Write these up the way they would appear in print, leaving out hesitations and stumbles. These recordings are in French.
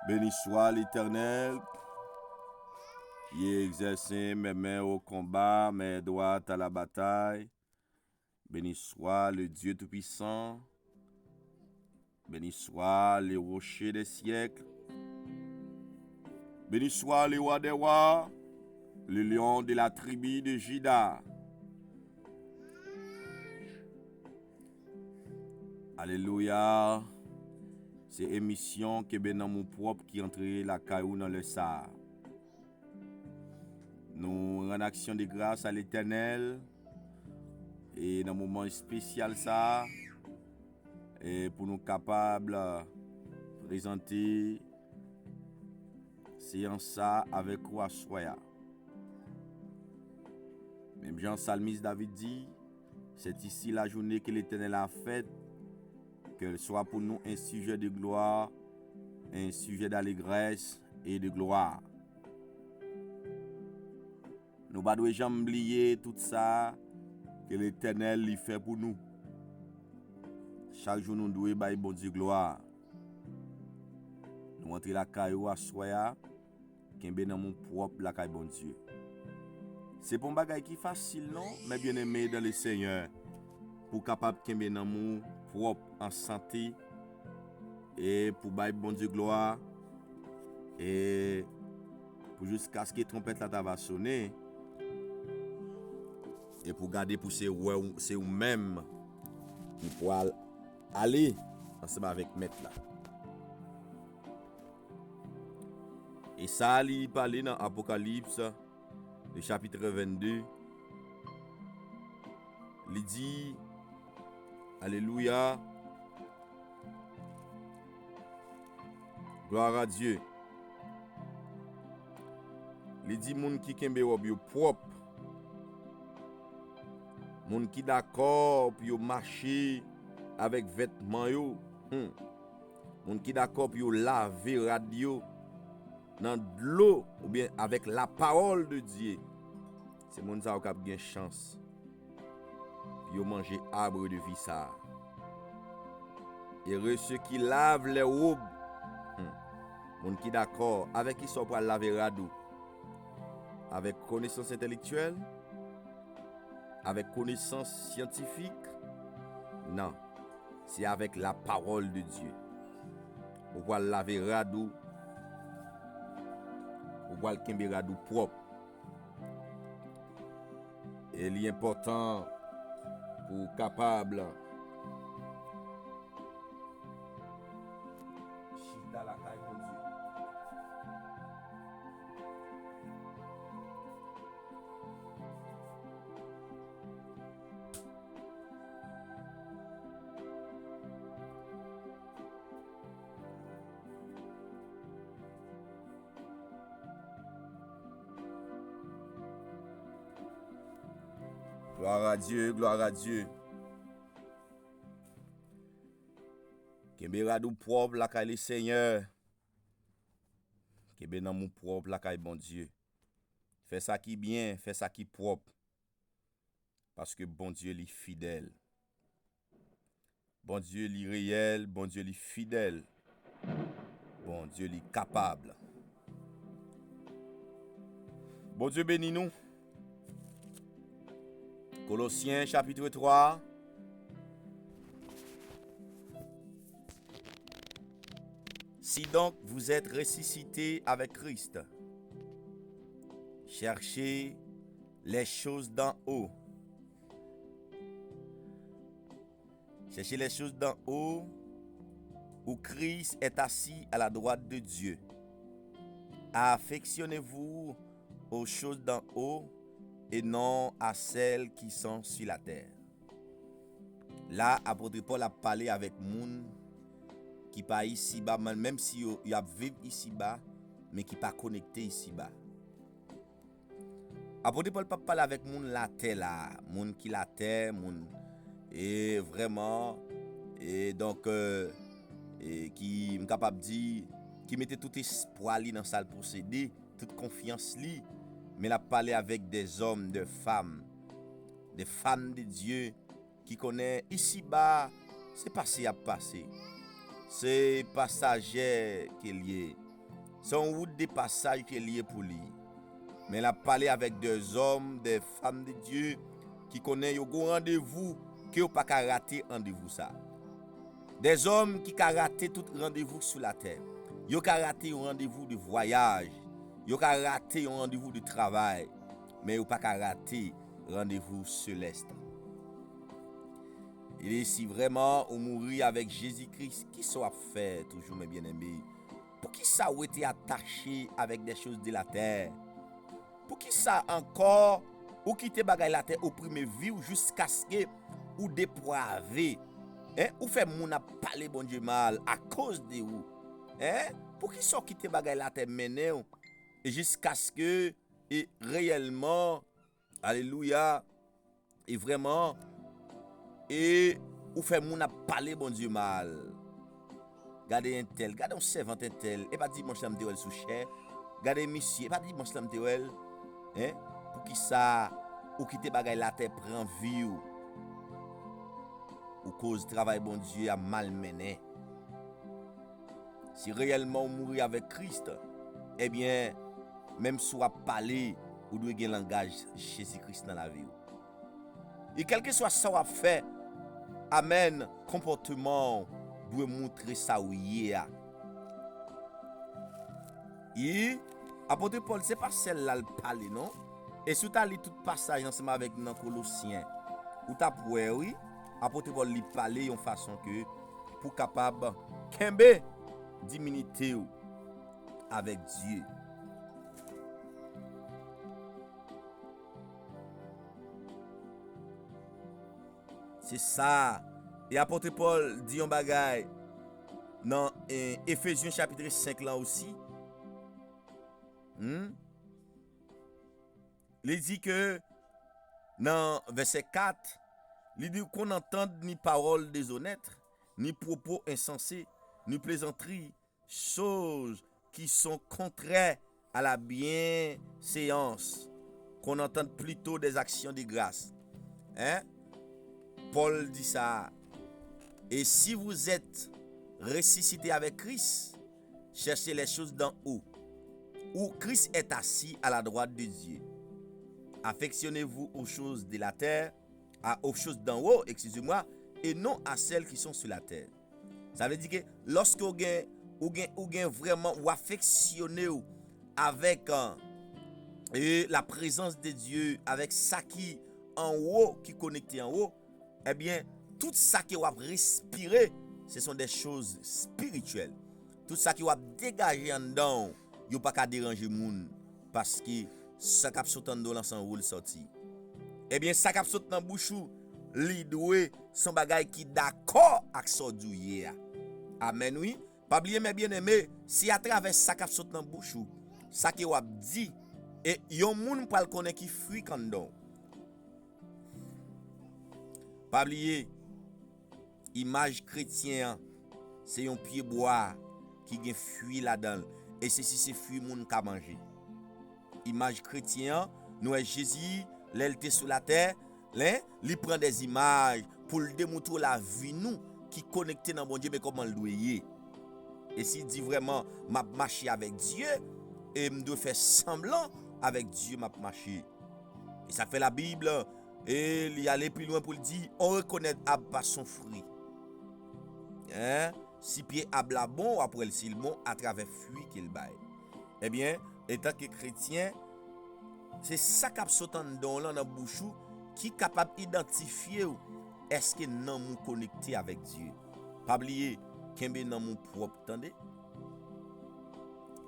Béni soit l'Éternel, qui exerce mes mains au combat, mes doigts à la bataille. Béni soit le Dieu Tout-Puissant. Béni soit le rocher des siècles. Béni soit le roi des rois, le lion de la tribu de Juda. Alléluia. C'est émission qui est dans mon propre qui entre la caillou dans le sar. Nous rendons action de grâce à l'Éternel et dans un moment spécial ça et pour nous capables de présenter séance ça avec roi soya. Même Jean Salmis David dit, c'est ici la journée que l'Éternel a faite, qu'elle soit pour nous un sujet de gloire, un sujet d'allégresse et de gloire. Nous ne devons jamais oublier tout ça que l'Éternel lui fait pour nous. Chaque jour, nous devons bailler bon Dieu gloire. Nous entrons la caillou à soya, qui est dans mon propre la caille bon Dieu. C'est pour un bagage qui est facile, non? Mais bien aimé dans le Seigneur, pour capable de dans mon propre en santé et pour bailler bon Dieu gloire et pour jusqu'à ce que la trompette là va sonner. Et pour garder pour c'est ou même pour aller ensemble avec maître là. Et ça il parle dans Apocalypse le chapitre 22. Il dit alléluia. Gloire à Dieu. Il dit moun qui kembe rob yo propre. Moun qui d'accord pour yo marcher avec vêtements yo. Moun qui d'accord pour yo laver radio dans de l'eau ou bien avec la parole de Dieu. C'est moun ça qui a bien chance. Yo manger arbre de vie ça. Heureux ceux qui lavent les robes. Moun qui d'accord avec qui sont pour laver radio. Avec connaissance intellectuelle, avec connaissance scientifique. Non, c'est avec la parole de Dieu. On va laver radou, on va le kembe radou propre. Et l'important pour capable chita la caille de Dieu. Gloire à Dieu, gloire à Dieu. Kembe radou propre la caille le Seigneur. Kembe dans mon propre la caille bon Dieu. Fais ça qui bien, fais ça qui propre. Parce que bon Dieu est fidèle. Bon Dieu est réel, bon Dieu est fidèle. Bon Dieu est capable. Bon Dieu bénis nous. Colossiens chapitre 3. Si donc vous êtes ressuscités avec Christ, cherchez les choses d'en haut. Cherchez les choses d'en haut où Christ est assis à la droite de Dieu. Affectionnez-vous aux choses d'en haut et non à celles qui sont sur la terre. Là, apôtre Paul a parlé avec moun qui pas ici bas, même si il a vivre ici bas, mais qui pas connecté ici bas. Apôtre Paul pas parler avec moun la terre là, moun qui la terre, moun et vraiment et donc et qui est capable dire qui mettait tout espoir li dans ça procédé, toute confiance li. Mais il a parlé avec des hommes, des femmes de Dieu qui connaissent ici-bas, c'est passé à passer. C'est passager qu'il y est. Son route de passage qui est lié pour lui. Mais il a parlé avec des hommes, des femmes de Dieu qui connaissent un rendez-vous que vous pas rater rendez-vous ça. Des hommes qui ont raté tout rendez-vous sur la terre. Ils ont raté un rendez-vous de voyage. Ils ont raté un rendez-vous de travail. Mais ils n'ont pas raté rendez-vous céleste. Et si vraiment on mourit avec Jésus-Christ, qui soit fait toujours mes bien-aimés? Pour qui ça a été attaché avec des choses de la terre? Pour qui ça encore ou quitter bagay la terre au premier vie ou jusqu'à ce que ou dépravé, ou fait moun a parler bon Dieu mal à cause de vous, pour qui ça quitter bagay la terre mené et jusqu'à ce que et réellement alléluia et vraiment et ou fait moun a parler bon Dieu mal. Gardez un tel, gardez un servant un tel, et pas dit mon chlam de wel sous cher. Gardez monsieur, et pas dit mon chlam de wel, pour qui ça ou quitter bagay la terre prend vie ou cause travail bon Dieu a mal mené. Si réellement on mourir avec Christ, eh bien même soit parler ou doit gen langage Jésus-Christ dans la vie. Et quel que soit ça ou fait, amen, comportement doit montrer ça ou hier. Et apôtre Paul, c'est pas celle-là le parler non? Et si tu as lu tout passage ensemble avec dans Colossiens, ou tu as oui, apôtre Paul lui parler en façon que pour capable kembe diminité avec Dieu. C'est ça. Et apôtre Paul dit un bagay dans Éphésiens chapitre 5 là aussi. Il dit que dans verset 4, il dit qu'on n'entende ni paroles déshonnêtes, ni propos insensés, ni plaisanteries, choses qui sont contraires à la bienséance, qu'on entende plutôt des actions de grâce. Paul dit ça. Et si vous êtes ressuscité avec Christ, cherchez les choses d'en haut, où Christ est assis à la droite de Dieu. Affectionnez-vous aux choses de la terre, aux choses d'en haut, excusez-moi, et non à celles qui sont sur la terre. Ça veut dire que lorsque vous avez vraiment ou affectionné avec la présence de Dieu, avec ça qui en haut, qui connecté en haut, eh bien, tout ça qui va respirer, ce sont des choses spirituelles. Tout ça qui va dégager en dedans, il n'y a pas qu'à déranger moun parce que ça qui saute en dedans sans roule sorti. Eh bien, ça qui saute dans bouchou, li doué son bagay qui d'accord avec son douye. Amen oui. Pas oublier mes bien-aimés, si à travers ça qui saute dans bouchou, ça qui va dit et yon moun pral connaît qui fuit en dedans. Pas oublier image chrétien, c'est un pied bois qui gen fuit là-dedans et c'est fuit moun ka manger. Image chrétien, nous est Jésus, l'était sur la terre, il prend des images pour le démontrer la vie nous qui connecté dans bon Dieu mais comment le doyer. Et s'il dit vraiment m'a marcher avec Dieu et me doit faire semblant avec Dieu m'a marcher. Et ça fait la Bible et il y aller plus loin pour le dire on reconnaît ab par son fruit. Si pied ab la bon après le silmon à travers fruit qu'il baille. Eh bien, étant que chrétien, c'est ça qui saute dans la bouche qui est capable d'identifier est-ce que non nous connecté avec Dieu. Pas oublier kembe nan mon propre, attendez.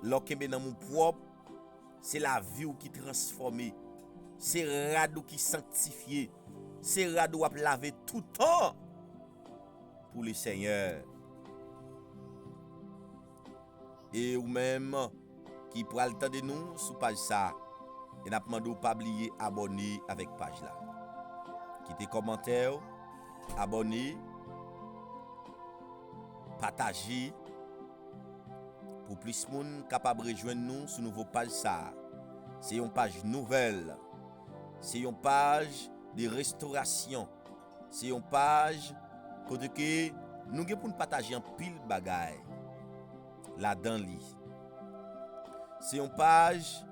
Lo kembe nan mon propre, c'est la vie qui transformée. C'est radou qui sanctifié. C'est radou qui laver tout temps pour le Seigneur. Et ou même qui prend le temps de nous sous page ça. Et n'a pas demandé pas oublier abonner avec page là. Quittez commentaire, abonner, partager pour plus de monde capable de rejoindre nous sur nouveau page ça. C'est une page nouvelle. C'est une page de restauration. C'est une page côté que nous pour partager un pile bagaille là-dedans li. C'est une page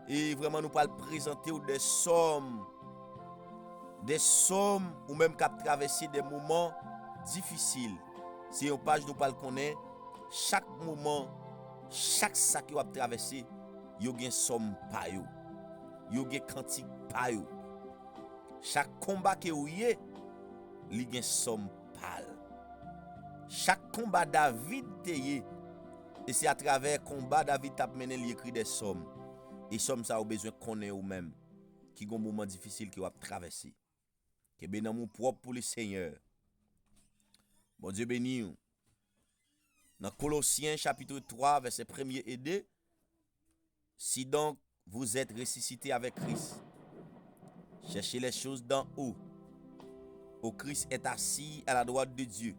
et vraiment nous pas présenter des sommes ou même qui traversé des moments difficiles. C'est une page nous pas connaître chaque moment, chaque sac qui va traverser, il y a une somme pa yo. Il y a une cantique pa yo. Chaque combat que vous y il y a une somme pal. Chaque combat David te et c'est à travers combat David t'a mené l'écrit des sommes. Et sommes ça a besoin connaître ou même qui ont un moment difficile qui va traverser. Que ben amour propre pour le Seigneur. Bon Dieu béni. Dans Colossiens chapitre 3 verset 1er et 2, si donc vous êtes ressuscités avec Christ, cherchez les choses d'en haut, où Christ est assis à la droite de Dieu.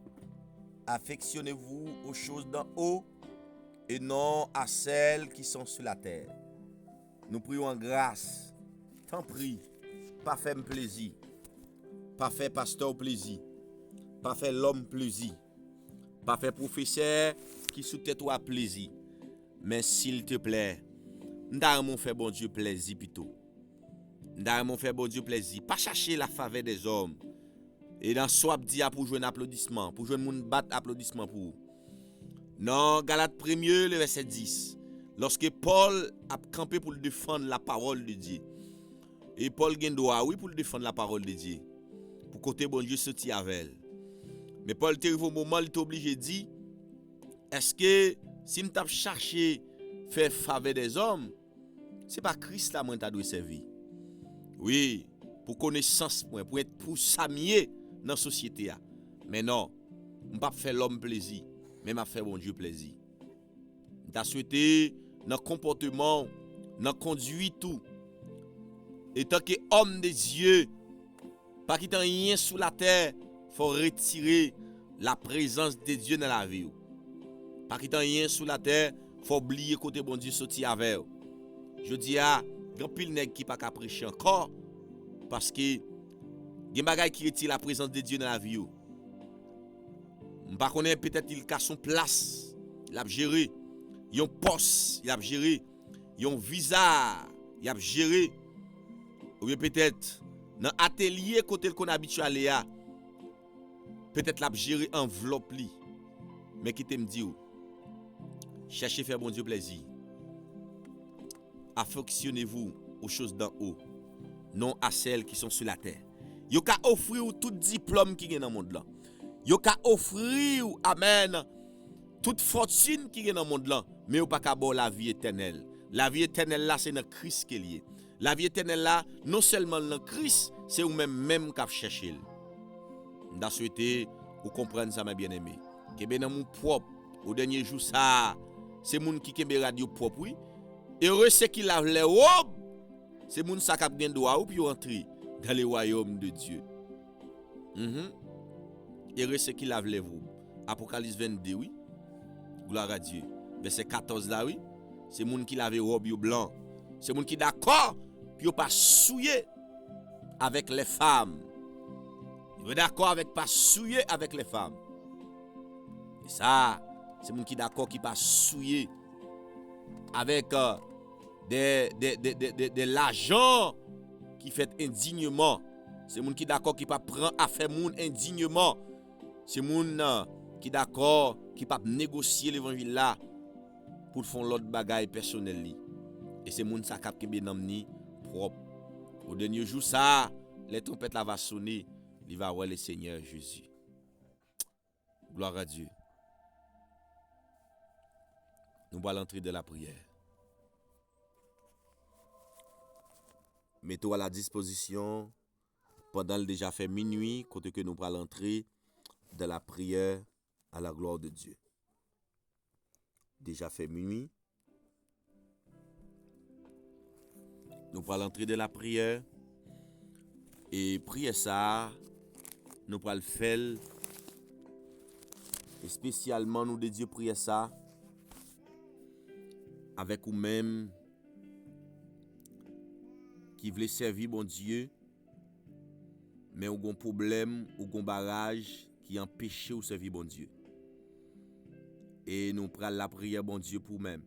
Affectionnez-vous aux choses d'en haut et non à celles qui sont sur la terre. Nous prions en grâce. T'en prie, pas faire plaisir, pas faire pasteur plaisir, pas faire l'homme plaisir, pas faire professeur qui sous tête toi plaisir. Mais s'il te plaît, m'd'a fait bon Dieu plaisir plutôt. M'd'a fait bon Dieu plaisir. Pas chercher la faveur des hommes. Et dans soit dit pour jouer un applaudissement, pour jouer moun battre applaudissement pour. Non, Galates 1er le verset 10. Lorsque Paul a campé pour défendre la parole de Dieu. Et Paul gen droit oui pour défendre la parole de Dieu. Pour côté bon Dieu sorti avec elle. Mais Paul te arrive au moment il est obligé de dire est-ce que si m't'a cherché faire faveur des hommes, c'est pas Christ là moi t'a doit servir. Oui, pour connaissance pour s'amier dans la société. Mais non, je ne pas faire l'homme plaisir, mais je faire bon Dieu plaisir. Je souhaité dans le comportement, dans la conduite, tout. Et tant que homme de Dieu, pas qu'il n'y ait rien sous la terre, il faut retirer la présence de Dieu dans la vie. Pas qu'il n'y ait rien sous la terre, il faut oublier côté bon Dieu sorti avec. Je dis à grand pile nèg qui pas qu'à prêcher encore parce que gen bagay qui retire la présence de Dieu dans la vie. On pas connaît peut-être il a son place, il a géré, yon poste, il a géré, yon visa, il a géré. Ou bien peut-être dans atelier côté qu'on habitué aller à peut-être l'a géré enveloppe li. Mais qui te me dit cherchez faire bon Dieu plaisir. Affectionnez-vous aux choses d'en haut, non à celles qui sont sur la terre. Yo ka offrir tout diplôme qui est dans le monde là. Yo ka offrir amen toute fortune qui est dans le monde là, mais yo pas ka bon la vie éternelle. La vie éternelle là c'est dans Christ qui est lié. La vie éternelle là non seulement dans Christ, c'est ou même qu'a chercher. M'da souhaité ou comprendre ça mes bien-aimés. Que ben dans mon propre au dernier jour ça, c'est moun qui kembe radio propre oui. Heureux c'est qui lave les robes. C'est moun sa k'ap gen droit ou puis entrer dans le royaume de Dieu. Heureux c'est qui lave les robes. Apocalypse 22 oui. Gloire à Dieu. Verset 14 là oui. C'est moun qui lave robe yo blanc. C'est moun qui d'accord puis pas souillé avec les femmes. Ils sont d'accord avec pas souillé avec les femmes. Et ça, c'est moun qui d'accord qui pas souillé avec de l'argent qui fait indignement. C'est moun qui d'accord qui pas prend à faire moun indignement. C'est moun qui d'accord qui pas négocier l'évangile là pour faire l'autre bagaille personnel. Et c'est moun sa k'ap kembe nan ni propre. Au dernier jour ça, les trompettes là va sonner, il va voir le Seigneur Jésus. Gloire à Dieu. Nous allons l'entrée de la prière. Mettez-vous à la disposition pendant le déjà fait minuit, côté que nous allons l'entrée de la prière à la gloire de Dieu. Déjà fait minuit. Nous allons l'entrée de la prière. Et prier ça, nous allons le faire. Et spécialement, nous dédions prier ça avec vous-même qui voulez servir bon Dieu, mais ou gon problème, ou gon barrage qui empêche ou servir bon Dieu. Et nous prenons la prière bon Dieu pour même.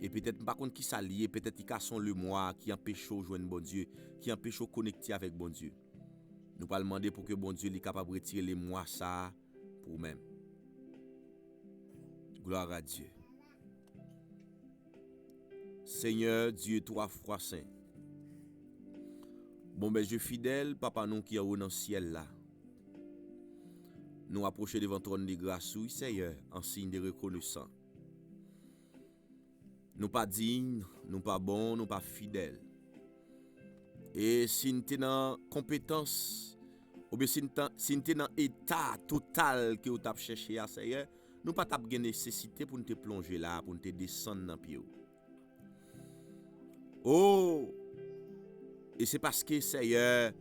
Et peut-être par contre qui s'allie, peut-être qui casse le moi, qui empêche de joindre bon Dieu, qui empêche de connecter avec bon Dieu. Nous pas demander pour que bon Dieu soit capable de retirer les moi ça pour même. Gloire à Dieu. Seigneur Dieu trois fois saint. Bon ben Dieu fidèle, papa nous qui est dans le ciel là. Nous approcher devant ton trône de grâce, oui Seigneur, en signe de reconnaissance. Nous pas dignes, nous pas bons, nous pas fidèles. Et si nous sommes dans compétence, ou bien si nous sommes dans état total que nous avons cherché à Seigneur, nous pas de nécessité pour nous te plonger là, pour nous te descendre dans le pied. Oh! Et c'est parce que Seigneur,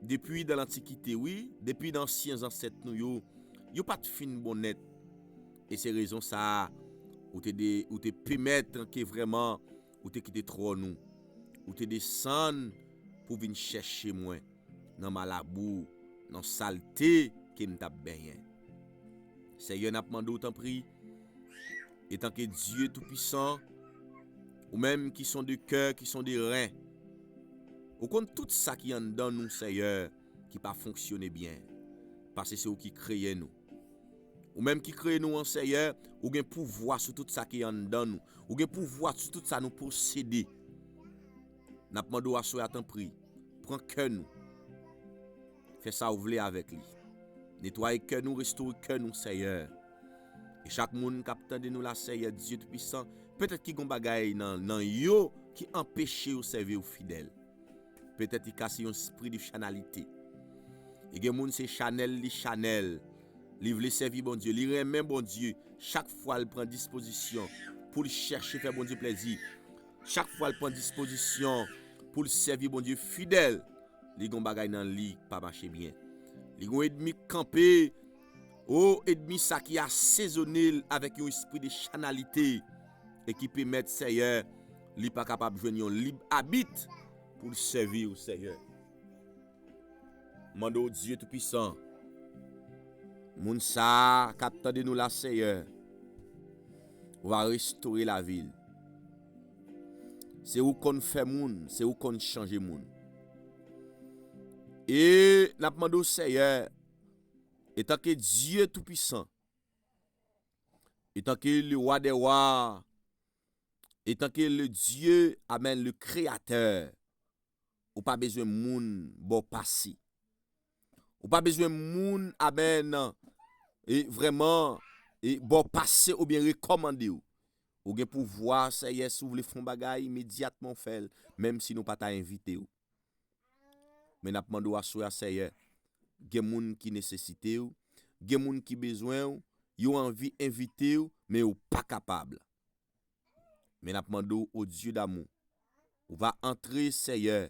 depuis dans l'Antiquité, oui, depuis dans l'anciens ancêtres, nous n'avons pas de fin bonnet. Et c'est raison ça, ou te permettre que vraiment, ou te quitter trop nous, ou te descendre pour venir chercher moi, dans malabou, dans saleté, qui nous t'a bien. Seigneur, n'a demandé autant pris, étant que Dieu Tout-Puissant, ou même qui sont de cœur, qui sont de reins, ou contre tout ça qui est dans nous, Seigneur, qui pas fonctionné bien, parce que c'est vous qui créez nous. Ou même qui crée nous en Seigneur, ou gen pouvoir sur tout ça qui est en dedans nous, ou gen pouvoir sur tout ça nous posséder. N'a pas demandé à soi à temps pris. Prends cœur nous. Fais ça ou vle avec lui. Nettoyer cœur nous, restaurer cœur nous Seigneur. Et chaque monde qui attend de nous la Seigneur Dieu tout puissant, peut-être qu'il y a des bagaille dans yo qui empêche ou servir fidèle. Peut-être qu'il casse un esprit de chanalité. Et gen moun c'est Chanel li Chanel. Li vle servir bon Dieu, li remet bon Dieu. Chaque fois il prend disposition pour chercher faire bon Dieu plaisir. Chaque fois il prend disposition pour servir bon Dieu fidèle. Li gon bagay nan li pas marcher bien. Li gon ennemi camper. Oh ennemi ça qui a saisonné avec un esprit de chanalité et qui permet Seigneur li pas capable joindre un libre habite pour servir au Seigneur. Mando Dieu tout puissant. Moun sa captant de nous la Seigneur. On va restaurer la ville. C'est où qu'on fait moun, c'est où qu'on change moun. Et n'a demandé au Seigneur, étant que Dieu tout puissant, étant que le roi des rois, étant que le Dieu amen le créateur, ou pas besoin moun bon passé. Ou pas besoin moun amen et vraiment et bon passé ou bien recommander ou gen pouvoir Seigneur si vous voulez font bagay immédiatement faire même si nous pas t'a invité ou. Mais n'a demandé à soi Seigneur, gen moun qui nécessité ou, gen moun qui besoin ou, yo envie inviter ou mais ou pas capable. Mais n'a demandé au Dieu d'amour. On va entrer Seigneur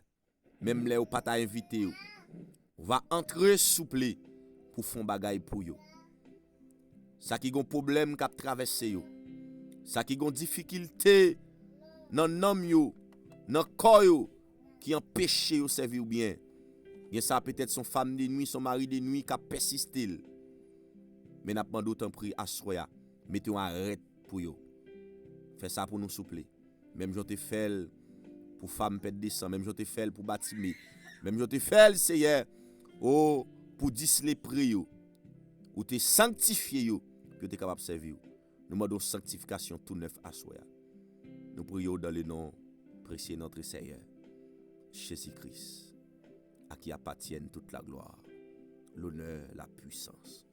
même là ou pas t'a invité ou. On va entrer souple pour font bagay pour yo. Ça qui gon problème k'ap traverser yo. Ça qui gon difficulté dans nom yo, dans corps yo qui empêche yo servir bien. Bien ça peut-être son femme de nuit, son mari de nuit qui a persisté. Mais n'a pas d'autant pris à soya. Mettez un arrêt pour yo. Fais ça pour nous souple. Même je te fait pour femme pète descend, même je te fait pour bâtiment. Même je te fait Seigneur oh pour disler prix yo. Ou te sanctifier yo que tu es capable de servir. Nous demandons sanctification tout neuf à soi. Nous prions dans le nom précieux de notre Seigneur, Jésus-Christ, à qui appartiennent toute la gloire, l'honneur, la puissance